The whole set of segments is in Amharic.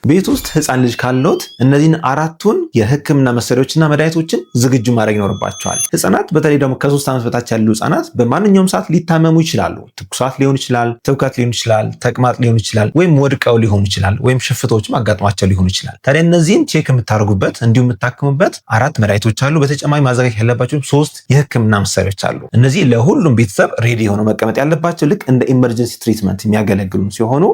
ቤት ውስጥ ህፃን ልጅ ካለዎት እነዚህን አራቱን የህክምና መሳሪያዎችና መድኃኒቶችን ዝግጁ ማድረግ ይኖርባቸዋል። ህፃናት በተለይ ደግሞ ከ3 ዓመት በታች ያሉ ህፃናት በማንኛውም ሰዓት ሊታመሙ ይችላሉ። ትኩሳት ሊሆን ይችላል፣ ትውከት ሊሆን ይችላል፣ ተቅማጥ ሊሆን ይችላል፣ ወይም ወድቀው ሊሆን ይችላል፣ ወይም ሽፍቶችም አጋጥሟቸው ሊሆን ይችላል። ታዲያ እነዚህን ቼክ የምታደርጉበት እንዲሁም የምታክሙበት 4 መድኃኒቶች አሉ። በተጨማሪ ማዘጋጀት ያለባቸው 3 የህክምና መሳሪያዎች አሉ። እነዚህ ለሁሉም ቤተሰብ ሬዲ ሆነው መቀመጥ ያለባቸው ልክ እንደ ኢመርጀንሲ ትሪትመንት የሚያገለግሉ ሲሆኑ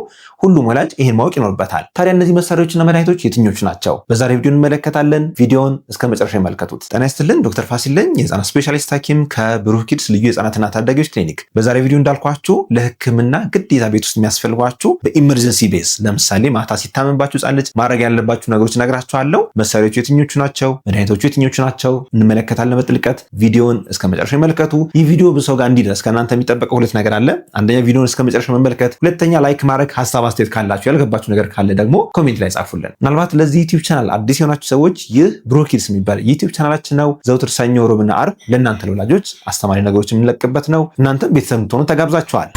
ሁሉም ወላጅ ይሄን ማወቅ ይኖርበታል። ታዲያ እነዚህ መሳሪያዎችና መድኃኒቶች የትኞቹ ናቸው? በዛሬ ቪዲዮ እንመለከታለን። ቪዲዮውን እስከ መጨረሻ ይመልከቱት። ጤና ይስጥልን፣ ዶክተር ፋሲል ነኝ፣ የህፃናት ስፔሻሊስት ሐኪም ከብሩህ ኪድስ ልዩ የህፃናትና ታዳጊዎች ክሊኒክ። በዛሬ ቪዲዮ እንዳልኳችሁ ለህክምና ግዴታ ቤት ውስጥ የሚያስፈልጓችሁ በኢመርጀንሲ ቤዝ፣ ለምሳሌ ማታ ሲታመምባችሁ ህፃን ልጅ ማድረግ ያለባችሁ ነገሮች እነግራችኋለሁ። መሳሪያዎቹ የትኞቹ ናቸው? መድኃኒቶቹ የትኞቹ ናቸው? እንመለከታለን በጥልቀት። ቪዲዮውን እስከ መጨረሻ ይመልከቱ። ይህ ቪዲዮ በሰው ጋር እንዲደርስ ከእናንተ የሚጠበቀው ሁለት ነገር አለ። አንደኛ ቪዲዮውን እስከ መጨረሻ መመልከት፣ ሁለተኛ ላይክ ማድረግ፣ ሀሳብ አስተያየት ካላችሁ ያልገባችሁ ነገር ካለ ደግሞ ኮሜንት ላይ ጻፉልን። ምናልባት ለዚህ ዩቲዩብ ቻናል አዲስ የሆናችሁ ሰዎች ይህ ብሩህ ኪድስ የሚባል ዩቲዩብ ቻናላችን ነው። ዘውትር ሰኞ፣ ሮብና አርብ ለእናንተ ለወላጆች አስተማሪ ነገሮች የምንለቅበት ነው። እናንተም ቤተሰብ እንድትሆኑ ተጋብዛችኋል።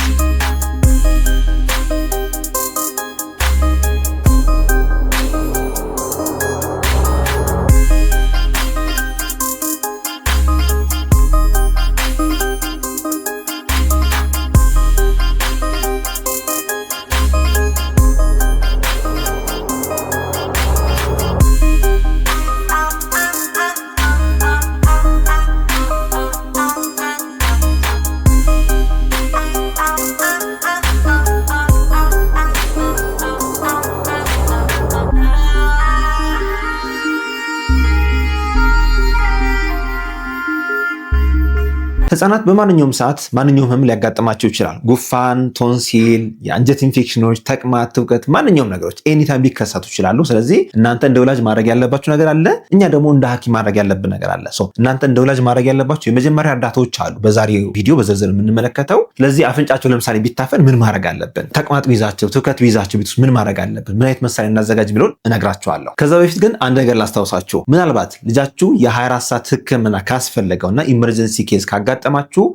ህፃናት በማንኛውም ሰዓት ማንኛውም ህመም ሊያጋጥማቸው ይችላል። ጉፋን፣ ቶንሲል፣ የአንጀት ኢንፌክሽኖች፣ ተቅማጥ፣ ትውከት፣ ማንኛውም ነገሮች ኤኒታይም ሊከሰቱ ይችላሉ። ስለዚህ እናንተ እንደ ወላጅ ማድረግ ያለባችሁ ነገር አለ፣ እኛ ደግሞ እንደ ሐኪም ማድረግ ያለብን ነገር አለ። እናንተ እንደ ወላጅ ማድረግ ያለባችሁ የመጀመሪያ እርዳታዎች አሉ፣ በዛሬው ቪዲዮ በዝርዝር የምንመለከተው። ስለዚህ አፍንጫቸው ለምሳሌ ቢታፈን ምን ማድረግ አለብን? ተቅማጥ ቢይዛቸው፣ ትውከት ቢይዛቸው ቤት ውስጥ ምን ማድረግ አለብን? ምን አይነት መሳሪያ እናዘጋጅ ብሎን እነግራችኋለሁ። ከዛ በፊት ግን አንድ ነገር ላስታውሳችሁ። ምናልባት ልጃችሁ የ24 ሰዓት ህክምና ካስፈለገውና ኢመርጀንሲ ኬዝ ካጋጠማችሁ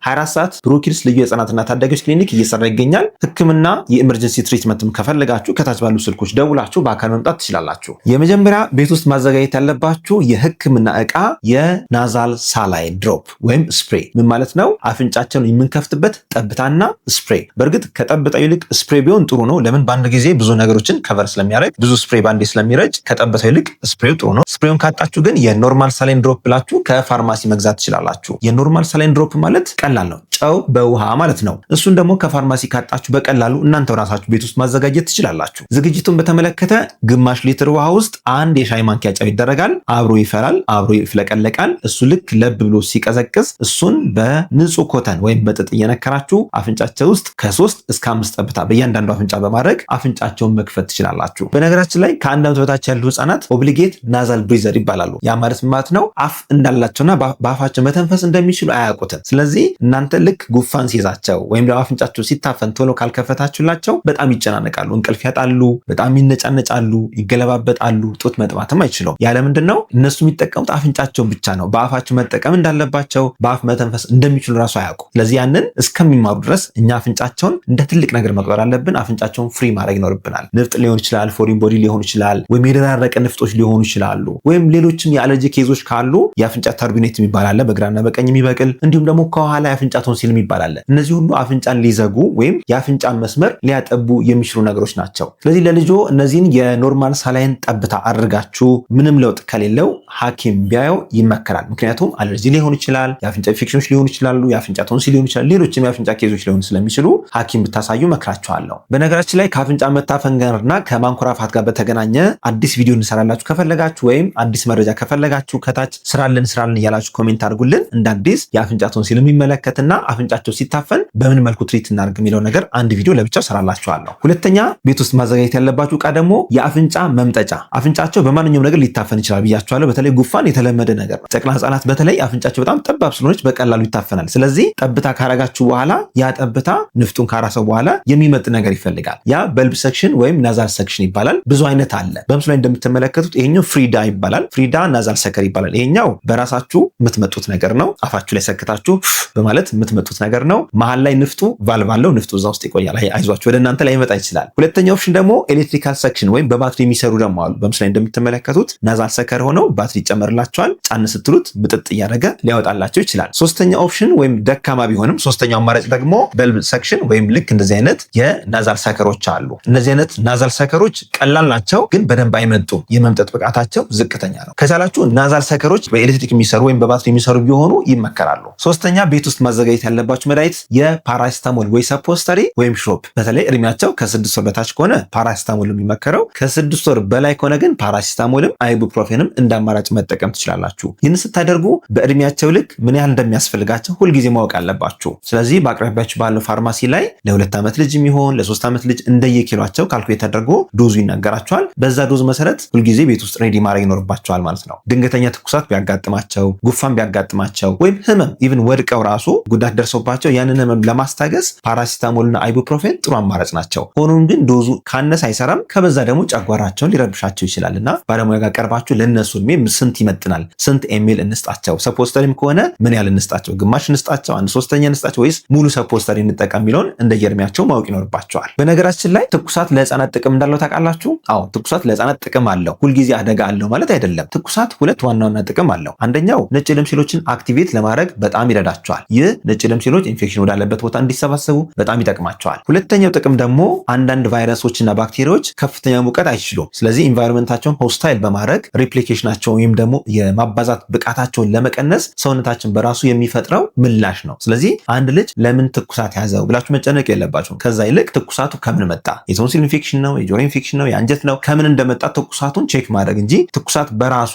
24 ሰዓት ብሩህ ኪድስ ልዩ የህፃናትና ታዳጊዎች ክሊኒክ እየሰራ ይገኛል። ህክምና የኢመርጀንሲ ትሪትመንትም ከፈለጋችሁ ከታች ባሉ ስልኮች ደውላችሁ በአካል መምጣት ትችላላችሁ። የመጀመሪያ ቤት ውስጥ ማዘጋጀት ያለባችሁ የህክምና ዕቃ የናዛል ሳላይን ድሮፕ ወይም ስፕሬይ። ምን ማለት ነው? አፍንጫቸውን የምንከፍትበት ጠብታና ስፕሬይ። በእርግጥ ከጠብታው ይልቅ ስፕሬይ ቢሆን ጥሩ ነው። ለምን? በአንድ ጊዜ ብዙ ነገሮችን ከቨር ስለሚያደርግ ብዙ ስፕሬይ ባንዴ ስለሚረጭ ከጠብታው ይልቅ ስፕሬው ጥሩ ነው። ስፕሬውን ካጣችሁ ግን የኖርማል ሳላይን ድሮፕ ብላችሁ ከፋርማሲ መግዛት ትችላላችሁ። የኖርማል ሳላይን ድሮፕ ማለት ቀላል ነው፣ ጨው በውሃ ማለት ነው። እሱን ደግሞ ከፋርማሲ ካጣችሁ በቀላሉ እናንተው ራሳችሁ ቤት ውስጥ ማዘጋጀት ትችላላችሁ። ዝግጅቱን በተመለከተ ግማሽ ሊትር ውሃ ውስጥ 1 የሻይ ማንኪያ ጨው ይደረጋል። አብሮ ይፈላል፣ አብሮ ይፍለቀለቃል። እሱ ልክ ለብ ብሎ ሲቀዘቅዝ እሱን በንጹህ ኮተን ወይም በጥጥ እየነከራችሁ አፍንጫቸው ውስጥ ከ3 እስከ 5 ጠብታ በእያንዳንዱ አፍንጫ በማድረግ አፍንጫቸውን መክፈት ትችላላችሁ። በነገራችን ላይ ከ1 ዓመት በታች ያሉ ህፃናት ኦብሊጌት ናዛል ብሪዘር ይባላሉ። ያ ማለት ነው አፍ እንዳላቸውና በአፋቸው መተንፈስ እንደሚችሉ አያውቁትም። ስለዚህ እናንተ ልክ ጉፋን ሲይዛቸው ወይም ደግሞ አፍንጫቸው ሲታፈን ቶሎ ካልከፈታችሁላቸው በጣም ይጨናነቃሉ፣ እንቅልፍ ያጣሉ፣ በጣም ይነጫነጫሉ፣ ይገለባበጣሉ፣ ጡት መጥባትም አይችሉም። ያለ ምንድን ነው? እነሱ የሚጠቀሙት አፍንጫቸውን ብቻ ነው። በአፋቸው መጠቀም እንዳለባቸው በአፍ መተንፈስ እንደሚችሉ ራሱ አያውቁ። ስለዚህ ያንን እስከሚማሩ ድረስ እኛ አፍንጫቸውን እንደ ትልቅ ነገር መቁጠር አለብን። አፍንጫቸውን ፍሪ ማድረግ ይኖርብናል። ንፍጥ ሊሆን ይችላል፣ ፎሪን ቦዲ ሊሆን ይችላል፣ ወይም የደራረቀ ንፍጦች ሊሆኑ ይችላሉ፣ ወይም ሌሎችም የአለርጂ ኬዞች ካሉ የአፍንጫ ተርቢኔት የሚባል አለ፣ በግራና በቀኝ የሚበቅል እንዲሁም ደግሞ ከኋላ የአፍንጫ ቶንሲል የሚባል አለ። እነዚህ ሁሉ አፍንጫን ሊዘጉ ወይም የአፍንጫን መስመር ሊያጠቡ የሚችሉ ነገሮች ናቸው። ስለዚህ ለልጆ እነዚህን የኖርማል ሳላይን ጠብታ አድርጋችሁ ምንም ለውጥ ከሌለው ሐኪም ቢያየው ይመከራል። ምክንያቱም አለርጂ ሊሆን ይችላል፣ የአፍንጫ ኢንፌክሽኖች ሊሆኑ ይችላሉ፣ የአፍንጫ ቶንሲል ሊሆን ይችላል፣ ሌሎችም የአፍንጫ ኬዞች ሊሆኑ ስለሚችሉ ሐኪም ብታሳዩ መክራችኋለሁ። በነገራችን ላይ ከአፍንጫ መታፈን ጋርና ከማንኮራፋት ጋር በተገናኘ አዲስ ቪዲዮ እንሰራላችሁ ከፈለጋችሁ ወይም አዲስ መረጃ ከፈለጋችሁ ከታች ስራልን እያላችሁ ኮሜንት አድርጉልን። እንደ አዲስ የአፍንጫ ቶንሲል የሚመለከትና አፍንጫቸው ሲታፈን በምን መልኩ ትሪት እናድርግ የሚለው ነገር አንድ ቪዲዮ ለብቻው ሰራላችኋለሁ። ሁለተኛ ቤት ውስጥ ማዘጋጀት ያለባችሁ ዕቃ ደግሞ የአፍንጫ መምጠጫ። አፍንጫቸው በማንኛውም ነገር ሊታፈን ይችላል ብያችኋለሁ። በተለይ ጉፋን የተለመደ ነገር ነው። ጨቅላ ህጻናት በተለይ አፍንጫቸው በጣም ጠባብ ስለሆነች በቀላሉ ይታፈናል። ስለዚህ ጠብታ ካረጋችሁ በኋላ ያ ጠብታ ንፍጡን ካራሰው በኋላ የሚመጥ ነገር ይፈልጋል። ያ በልብ ሰክሽን ወይም ናዛል ሰክሽን ይባላል። ብዙ አይነት አለ። በምስሉ ላይ እንደምትመለከቱት ይሄኛው ፍሪዳ ይባላል። ፍሪዳ ናዛል ሰከር ይባላል። ይሄኛው በራሳችሁ የምትመጡት ነገር ነው። አፋችሁ ላይ ሰክታችሁ ብላችሁ በማለት የምትመጡት ነገር ነው። መሀል ላይ ንፍጡ ቫልቭ አለው። ንፍጡ እዛ ውስጥ ይቆያል። አይዟችሁ ወደ እናንተ ላይ ይመጣ ይችላል። ሁለተኛው ኦፕሽን ደግሞ ኤሌክትሪካል ሰክሽን ወይም በባትሪ የሚሰሩ ደግሞ አሉ። በምስሉ ላይ እንደምትመለከቱት ናዛል ሰከር ሆነው ባትሪ ይጨመርላቸዋል። ጫን ስትሉት ምጥጥ እያደረገ ሊያወጣላቸው ይችላል። ሶስተኛው ኦፕሽን ወይም ደካማ ቢሆንም ሶስተኛው አማራጭ ደግሞ በልብ ሰክሽን ወይም ልክ እንደዚህ አይነት የናዛል ሰከሮች አሉ። እነዚህ አይነት ናዛል ሰከሮች ቀላል ናቸው፣ ግን በደንብ አይመጡም። የመምጠጥ ብቃታቸው ዝቅተኛ ነው። ከቻላችሁ ናዛል ሰከሮች በኤሌክትሪክ የሚሰሩ ወይም በባትሪ የሚሰሩ ቢሆኑ ይመከራሉ። ሶስተኛ ቤት ውስጥ ማዘጋጀት ያለባችሁ መድኃኒት የፓራሲታሞል ወይ ሰፖስተሪ ወይም ሾፕ። በተለይ እድሜያቸው ከ6 ወር በታች ከሆነ ፓራሲታሞል የሚመከረው፣ ከ6 ወር በላይ ከሆነ ግን ፓራሲታሞልም አይቡፕሮፌንም እንደ አማራጭ መጠቀም ትችላላችሁ። ይህን ስታደርጉ በእድሜያቸው ልክ ምን ያህል እንደሚያስፈልጋቸው ሁልጊዜ ማወቅ አለባችሁ። ስለዚህ በአቅራቢያችሁ ባለው ፋርማሲ ላይ ለ2 ዓመት ልጅ የሚሆን ለ3 ዓመት ልጅ እንደየኪሏቸው ካልኩሌት ተደርጎ ዶዙ ይነገራቸዋል። በዛ ዶዝ መሰረት ሁልጊዜ ቤት ውስጥ ሬዲ ማድረግ ይኖርባቸዋል ማለት ነው። ድንገተኛ ትኩሳት ቢያጋጥማቸው፣ ጉፋን ቢያጋጥማቸው ወይም ህመም ኢቭን ወድቀው ራሱ ጉዳት ደርሶባቸው ያንን ህመም ለማስታገስ ፓራሲታሞልና አይቡፕሮፌን ጥሩ አማራጭ ናቸው። ሆኖም ግን ዶዙ ካነስ አይሰራም፣ ከበዛ ደግሞ ጨጓራቸውን ሊረብሻቸው ይችላል እና ባለሙያ ጋር ቀርባችሁ ለነሱ እድሜ ስንት ይመጥናል፣ ስንት ኤሜል እንስጣቸው፣ ሰፖስተሪም ከሆነ ምን ያህል እንስጣቸው፣ ግማሽ እንስጣቸው፣ 1/3 እንስጣቸው ወይስ ሙሉ ሰፖስተሪ እንጠቀም የሚለውን እንደየእድሜያቸው ማወቅ ይኖርባቸዋል። በነገራችን ላይ ትኩሳት ለህፃናት ጥቅም እንዳለው ታውቃላችሁ? አዎ፣ ትኩሳት ለህፃናት ጥቅም አለው። ሁልጊዜ አደጋ አለው ማለት አይደለም። ትኩሳት ሁለት ዋና ዋና ጥቅም አለው። አንደኛው ነጭ ደም ሴሎችን አክቲቬት ለማድረግ በጣም ይረዳቸዋል። ይህ ነጭ ደም ሴሎች ኢንፌክሽን ወዳለበት ቦታ እንዲሰባሰቡ በጣም ይጠቅማቸዋል። ሁለተኛው ጥቅም ደግሞ አንዳንድ ቫይረሶችና ባክቴሪያዎች ከፍተኛ ሙቀት አይችሉም። ስለዚህ ኢንቫይሮንመንታቸውን ሆስታይል በማድረግ ሪፕሊኬሽናቸው ወይም ደግሞ የማባዛት ብቃታቸውን ለመቀነስ ሰውነታችን በራሱ የሚፈጥረው ምላሽ ነው። ስለዚህ አንድ ልጅ ለምን ትኩሳት ያዘው ብላችሁ መጨነቅ የለባችሁም። ከዛ ይልቅ ትኩሳቱ ከምን መጣ፣ የቶንሲል ኢንፌክሽን ነው፣ የጆሮ ኢንፌክሽን ነው፣ የአንጀት ነው፣ ከምን እንደመጣ ትኩሳቱን ቼክ ማድረግ እንጂ ትኩሳት በራሱ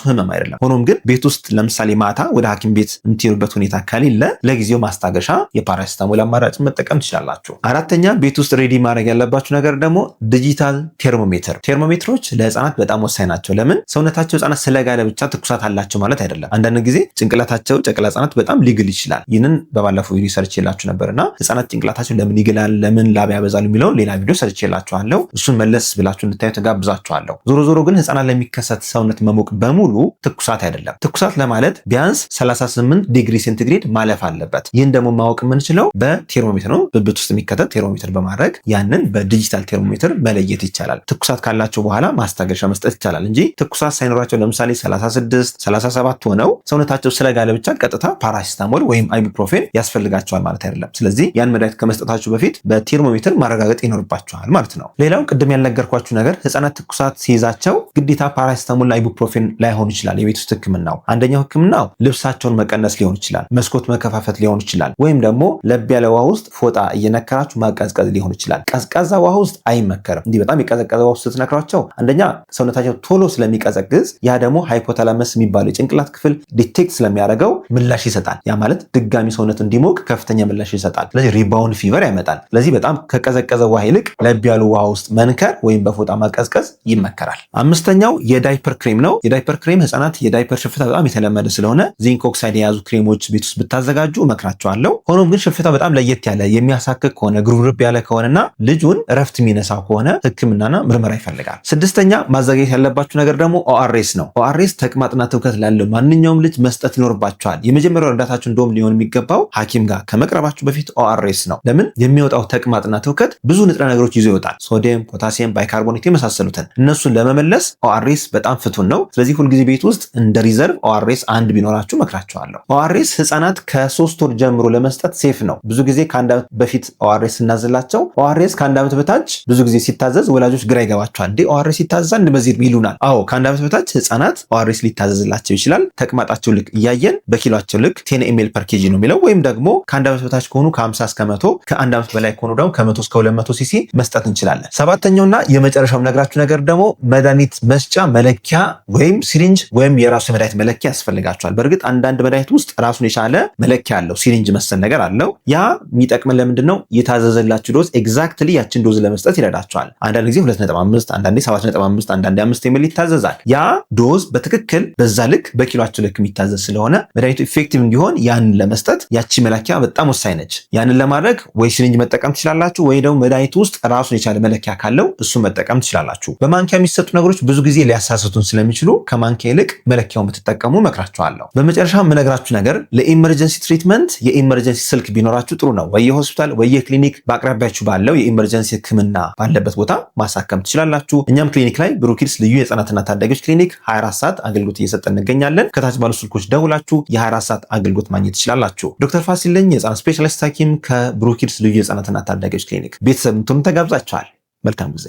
ህመም አይደለም። ሆኖም ግን ቤት ውስጥ ለምሳሌ ማታ ወደ ሐኪም ቤት የምትሄዱበት ሁኔታ ከሌለ ለጊዜው ማስታገሻ የፓራሲታሞል አማራጭ መጠቀም ትችላላችሁ። አራተኛ ቤት ውስጥ ሬዲ ማድረግ ያለባችሁ ነገር ደግሞ ዲጂታል ቴርሞሜትር። ቴርሞሜትሮች ለህፃናት በጣም ወሳኝ ናቸው። ለምን ሰውነታቸው ህፃናት ስለጋለ ብቻ ትኩሳት አላቸው ማለት አይደለም። አንዳንድ ጊዜ ጭንቅላታቸው ጨቅላ ህፃናት በጣም ሊግል ይችላል። ይህንን በባለፈው ቪዲዮ ሰርች የላችሁ ነበርና ህፃናት ጭንቅላታቸው ለምን ይግላል፣ ለምን ላብ ያበዛሉ የሚለውን ሌላ ቪዲዮ ሰርች የላችኋለሁ። እሱን መለስ ብላችሁ እንድታዩ ተጋብዛችኋለሁ። ዞሮ ግን ህፃናት ለሚከሰት ሰውነት መሞቅ በሙሉ ትኩሳት አይደለም። ትኩሳት ለማለት ቢያንስ 38 ዲግሪ ሴንቲግሬድ ማለፍ አለበት። ይህን ደግሞ ማወቅ የምንችለው በቴርሞሜትር ነው። ብብት ውስጥ የሚከተት ቴርሞሜትር በማድረግ ያንን በዲጂታል ቴርሞሜትር መለየት ይቻላል። ትኩሳት ካላቸው በኋላ ማስታገሻ መስጠት ይቻላል እንጂ ትኩሳት ሳይኖራቸው ለምሳሌ 36 37 ሆነው ሰውነታቸው ስለጋለ ብቻ ቀጥታ ፓራሲታሞል ወይም አይቡፕሮፌን ያስፈልጋቸዋል ማለት አይደለም። ስለዚህ ያን መድኃኒት ከመስጠታችሁ በፊት በቴርሞሜትር ማረጋገጥ ይኖርባችኋል ማለት ነው። ሌላው ቅድም ያልነገርኳችሁ ነገር ህፃናት ትኩሳት ሲይዛቸው ግዴታ ፓራሲታሞል እና አይቡፕሮፌን ላይሆን ይችላል። የቤት ውስጥ ህክምናው አንደኛው ህክምናው ልብሳቸውን መቀነስ ሊሆን ይችላል፣ መስኮት መከፋፈት ሊሆን ይችላል፣ ወይም ደግሞ ለብ ያለ ውሃ ውስጥ ፎጣ እየነከራችሁ ማቀዝቀዝ ሊሆን ይችላል። ቀዝቃዛ ውሃ ውስጥ አይመከርም። እንዲህ በጣም የቀዘቀዘ ውሃ ውስጥ ስትነክሯቸው አንደኛ ሰውነታቸው ቶሎ ስለሚቀዘቅዝ ያ ደግሞ ሃይፖታላመስ የሚባለው የጭንቅላት ክፍል ዲቴክት ስለሚያደርገው ምላሽ ይሰጣል። ያ ማለት ድጋሚ ሰውነት እንዲሞቅ ከፍተኛ ምላሽ ይሰጣል። ስለዚህ ሪባውንድ ፊቨር ያመጣል። ስለዚህ በጣም ከቀዘቀዘ ውሃ ይልቅ ለብ ያሉ ውሃ ውስጥ መንከር ወይም በፎጣ ማቀዝቀዝ ይመከራል። አምስተኛው የዳይፐር ክሬም ነው። የዳይፐር ክሬም ህፃናት የዳይፐር ሽፍታ በጣም የተለመደ ስለሆነ ዚንክ ኦክሳይድ የያዙ ክሬሞች ቤት ውስጥ ብታዘጋጁ እመክራቸዋለሁ። ሆኖም ግን ሽፍታ በጣም ለየት ያለ የሚያሳክክ ከሆነ ግሩብርብ ያለ ከሆነና ልጁን እረፍት የሚነሳው ከሆነ ህክምናና ምርመራ ይፈልጋል። ስድስተኛ ማዘጋጀት ያለባችሁ ነገር ደግሞ ኦአርኤስ ነው። ኦአርኤስ ተቅማጥና ትውከት ላለው ማንኛውም ልጅ መስጠት ይኖርባቸዋል። የመጀመሪያው እርዳታችሁ እንደውም ሊሆን የሚገባው ሐኪም ጋር ከመቅረባችሁ በፊት ኦአርኤስ ነው። ለምን የሚወጣው ተቅማጥና ትውከት ብዙ ንጥረ ነገሮች ይዞ ይወጣል። ሶዲየም፣ ፖታሲየም፣ ባይካርቦኔት የመሳሰሉትን እነሱን ለመመለስ ኦአርኤስ በጣም ፍቱን ነው። ስለዚህ ሁልጊዜ ቤት ውስጥ እንደ ሪዘርቭ ኦአርኤስ አንድ ቢኖራችሁ መክራቸዋለሁ። ኦአርኤስ ህፃናት ከ3 ወር ጀምሮ ለመስጠት ሴፍ ነው። ብዙ ጊዜ ከ1 ዓመት በፊት ኦአርኤስ እናዝላቸው። ኦአርኤስ ከ1 ዓመት በታች ብዙ ጊዜ ሲታዘዝ ወላጆች ግራ ይገባቸዋል። እንዴ ኦአርኤስ ሲታዘዝ እንደ በዚህ ይሉናል። አዎ ከ1 ዓመት በታች ህፃናት ኦአርኤስ ሊታዘዝላቸው ይችላል። ተቅማጣቸው ልክ እያየን በኪሏቸው ልክ 10 ኤምኤል ፐር ኬጂ ነው የሚለው። ወይም ደግሞ ከ1 ዓመት በታች ከሆኑ ከ50 እስከ 100፣ ከ1 ዓመት በላይ ከሆኑ ደግሞ ከ100 እስከ 200 ሲሲ መስጠት እንችላለን። ሰባተኛውና የመጨረሻው ነግራችሁ ነገር ደግሞ መድኃኒት መስጫ መለኪያ ወይም ሲሪንጅ ወይም የራሱ የመድኃኒት መለኪያ ያስፈልጋቸዋል። በእርግጥ አንዳንድ መድኃኒት ውስጥ ራሱን የቻለ መለኪያ አለው፣ ሲሪንጅ መሰል ነገር አለው። ያ የሚጠቅመን ለምንድን ነው? የታዘዘላችሁ ዶዝ ኤግዛክትሊ ያችን ዶዝ ለመስጠት ይረዳቸዋል። አንዳንድ ጊዜ 2.5፣ አንዳንዴ 7.5፣ አንዳንዴ 5 ኤምኤል ይታዘዛል። ያ ዶዝ በትክክል በዛ ልክ በኪሏቸው ልክ የሚታዘዝ ስለሆነ መድኃኒቱ ኢፌክቲቭ እንዲሆን ያንን ለመስጠት ያቺ መለኪያ በጣም ወሳኝ ነች። ያንን ለማድረግ ወይ ሲሪንጅ መጠቀም ትችላላችሁ፣ ወይ ደግሞ መድኃኒቱ ውስጥ ራሱን የቻለ መለኪያ ካለው እሱ መጠቀም ትችላላችሁ። በማንኪያ የሚሰጡ ነገሮች ብዙ ጊዜ ሊያሳስቱን ስለሚችሉ ከማንኪያ ይልቅ መለኪያውን ብትጠቀሙ መክራችኋለሁ። በመጨረሻ የምነግራችሁ ነገር ለኢመርጀንሲ ትሪትመንት የኢመርጀንሲ ስልክ ቢኖራችሁ ጥሩ ነው። ወየሆስፒታል ወየክሊኒክ በአቅራቢያችሁ ባለው የኢመርጀንሲ ሕክምና ባለበት ቦታ ማሳከም ትችላላችሁ። እኛም ክሊኒክ ላይ ብሩኪድስ ልዩ የህፃናትና ታዳጊዎች ክሊኒክ 24 ሰዓት አገልግሎት እየሰጠን እንገኛለን። ከታች ባሉ ስልኮች ደውላችሁ የ24 ሰዓት አገልግሎት ማግኘት ትችላላችሁ። ዶክተር ፋሲል ነኝ፣ የህፃናት ስፔሻሊስት ሐኪም ከብሩኪድስ ልዩ የህፃናትና ታዳጊዎች ክሊኒክ። ቤተሰብ እንድትሆኑ ተጋብዛችኋል። መልካም ጊዜ